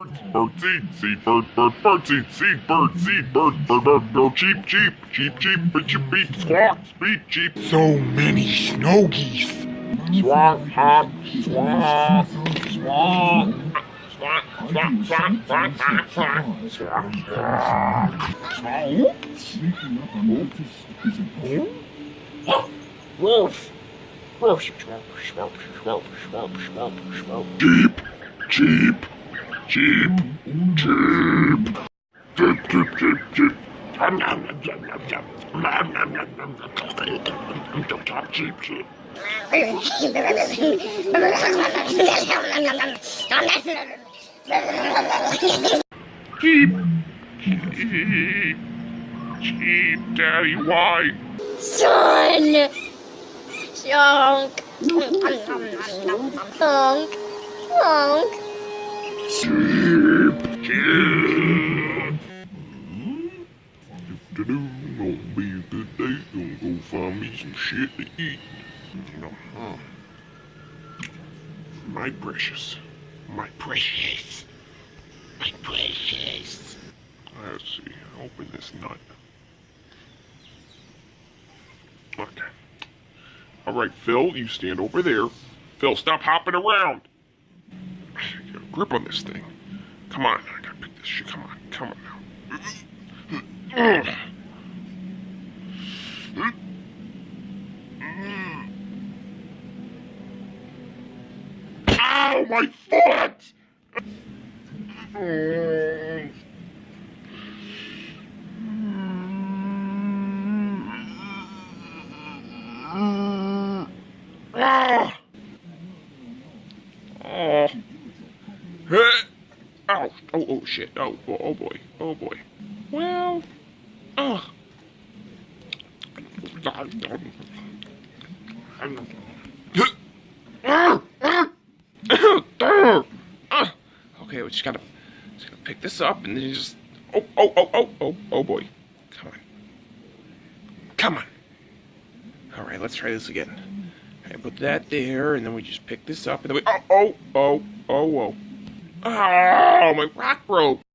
Bird seed bird seed bird go cheep beep squawk beep cheep. So many snow geese. Squawk hop squawk squawk. Wolf. Cheep. Cheep. Cheep. Cheep, Daddy, why? Son! Chunk! Chunk! Chunk! Cheep. Gonna be a good day. Gonna go find me some shit to eat. My precious. Let's see. Open this nut. Okay. Alright, Phil, you stand over there. Phil, stop hopping around. Get a grip on this thing. Come on, I gotta pick this shit. Come on now. Ow, my foot! Oh shit. Oh boy. Well, okay, we just gotta pick this up and then you just oh boy. Come on. Alright, let's try this again. Okay, put that there and then we just pick this up and then we oh my rock broke.